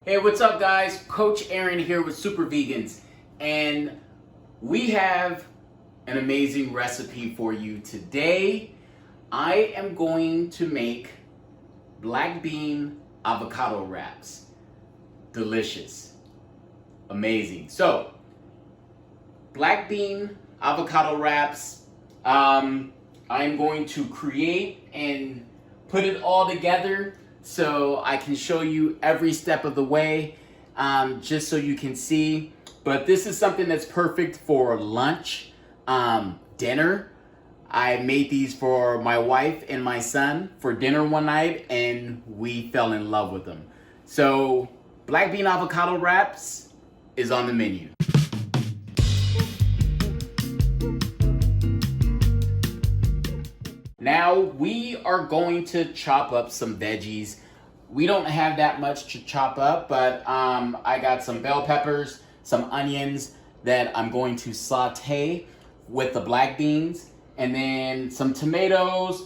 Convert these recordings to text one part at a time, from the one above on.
Hey, what's up guys? Coach Aaron here with Super Vegans, and we have an amazing recipe for you today. I am going to make black bean avocado wraps. Delicious. Amazing. So, black bean avocado wraps, I'm going to create and put it all together so I can show you every step of the way, just so you can see. But this is something that's perfect for lunch, dinner. I made these for my wife and my son for dinner one night, and we fell in love with them. So black bean avocado wraps is on the menu. Now we are going to chop up some veggies. We don't have that much to chop up, but I got some bell peppers, some onions that I'm going to saute with the black beans, and then some tomatoes.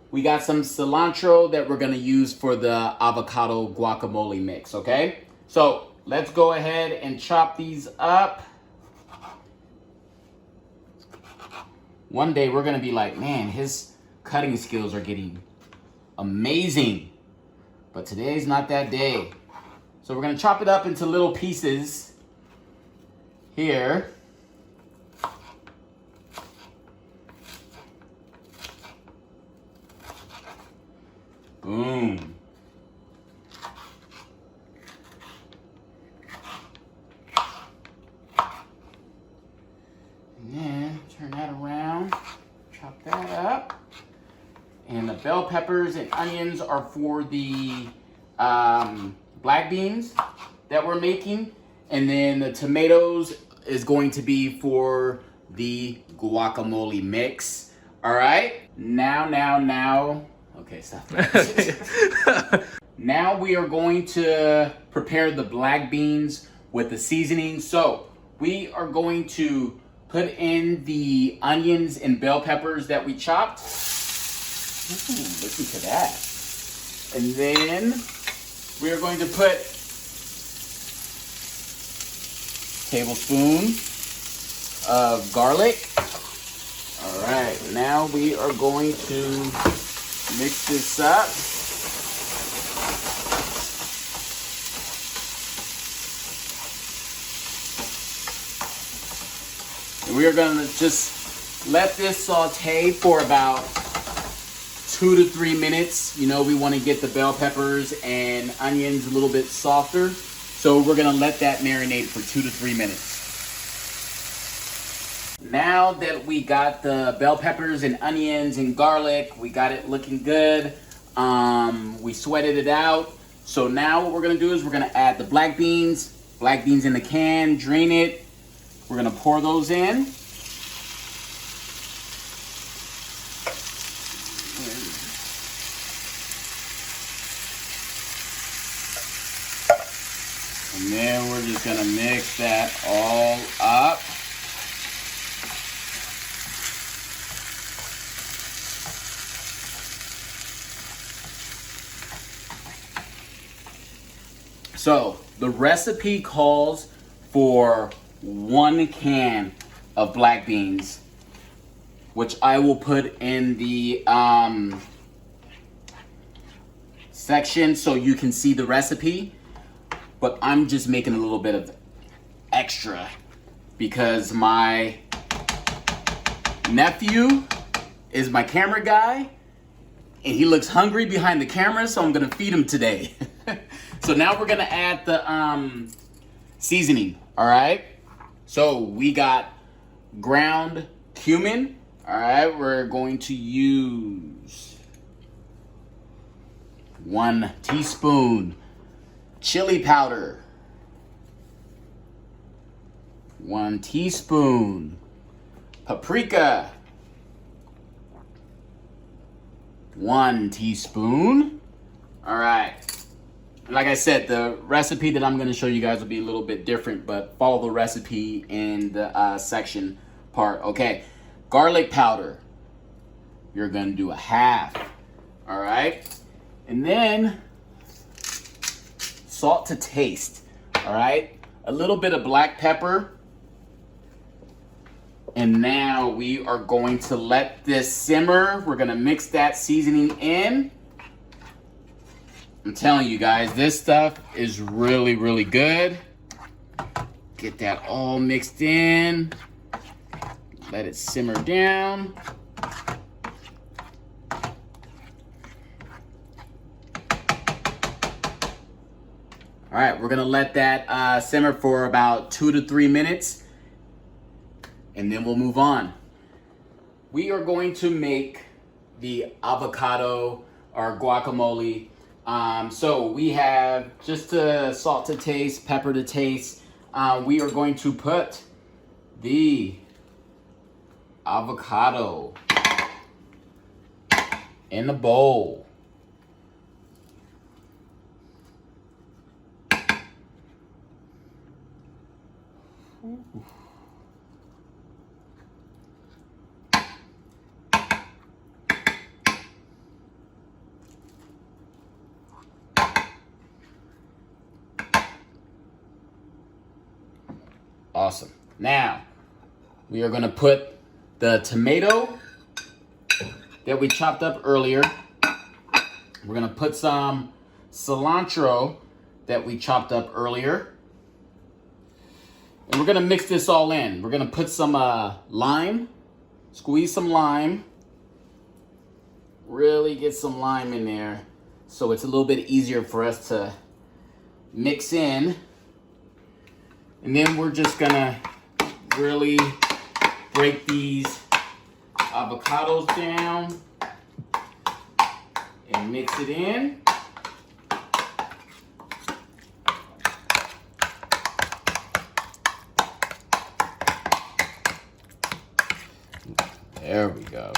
We got some cilantro that we're gonna use for the avocado guacamole mix, okay? So let's go ahead and chop these up. One day we're gonna be like, man, his cutting skills are getting amazing, but today's not that day. So we're gonna chop it up into little pieces here. Boom. And then turn that around, chop that up. And the bell peppers and onions are for the black beans that we're making. And then the tomatoes is going to be for the guacamole mix. All right? Now. Okay, stop. Now we are going to prepare the black beans with the seasoning. So we are going to put in the onions and bell peppers that we chopped. Ooh, listen to that. And then we are going to put a tablespoon of garlic. All right, now we are going to mix this up. And we are going to just let this saute for about 2 to 3 minutes. You know, we want to get the bell peppers and onions a little bit softer. So we're going to let that marinate for 2 to 3 minutes. Now that we got the bell peppers and onions and garlic, we got it looking good. We sweated it out. So now what we're going to do is we're going to add the black beans in the can, drain it. We're going to pour those in. And then we're just gonna mix that all up. So the recipe calls for 1 can of black beans, which I will put in the section so you can see the recipe. But I'm just making a little bit of extra because my nephew is my camera guy and he looks hungry behind the camera, so I'm gonna feed him today. So now we're gonna add the seasoning, all right? So we got ground cumin, all right? We're going to use 1 teaspoon. Chili powder, 1 teaspoon. Paprika, 1 teaspoon. All right. Like I said, the recipe that I'm going to show you guys will be a little bit different, but follow the recipe in the section part. Okay. Garlic powder, you're going to do 1/2. All right. And then salt to taste, all right? A little bit of black pepper. And now we are going to let this simmer. We're gonna mix that seasoning in. I'm telling you guys, this stuff is really, really good. Get that all mixed in. Let it simmer down. All right, we're gonna let that simmer for about 2 to 3 minutes, and then we'll move on. We are going to make the avocado or guacamole. So we have just salt to taste, pepper to taste. We are going to put the avocado in the bowl. Awesome. Now, we are going to put the tomato that we chopped up earlier. We're going to put some cilantro that we chopped up earlier. And we're going to mix this all in. We're going to put some lime, squeeze some lime. Really get some lime in there so it's a little bit easier for us to mix in. And then we're just gonna really break these avocados down and mix it in. There we go.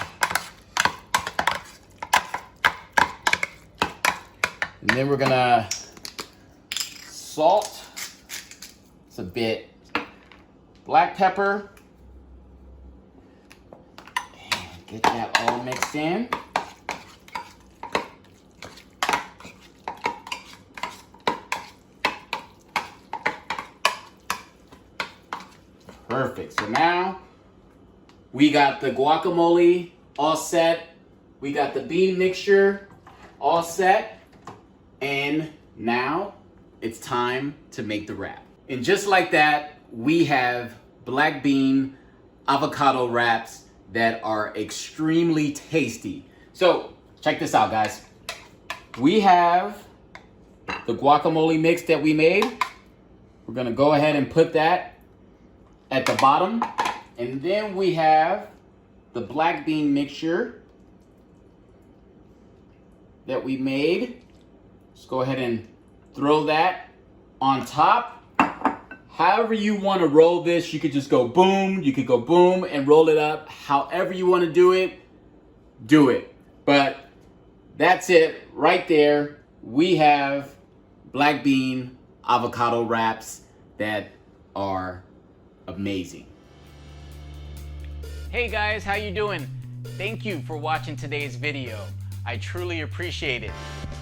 And then we're gonna salt. It's a bit black pepper. And get that all mixed in. Perfect. So now we got the guacamole all set. We got the bean mixture all set. And now it's time to make the wrap. And just like that, we have black bean avocado wraps that are extremely tasty. So check this out, guys. We have the guacamole mix that we made. We're gonna go ahead and put that at the bottom. And then we have the black bean mixture that we made. Let's go ahead and throw that on top. However you want to roll this, you could just go boom, you could go boom and roll it up. However you want to do it, do it. But that's it right there. We have black bean avocado wraps that are amazing. Hey guys, how you doing? Thank you for watching today's video. I truly appreciate it.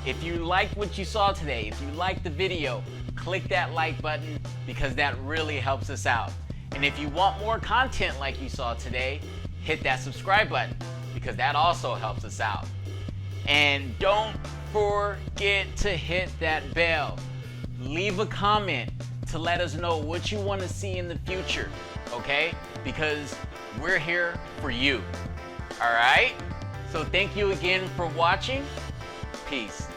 If you liked what you saw today, if you liked the video, click that like button because that really helps us out. And if you want more content like you saw today, hit that subscribe button because that also helps us out. And don't forget to hit that bell. Leave a comment to let us know what you want to see in the future, okay? Because we're here for you, all right? So thank you again for watching. Peace.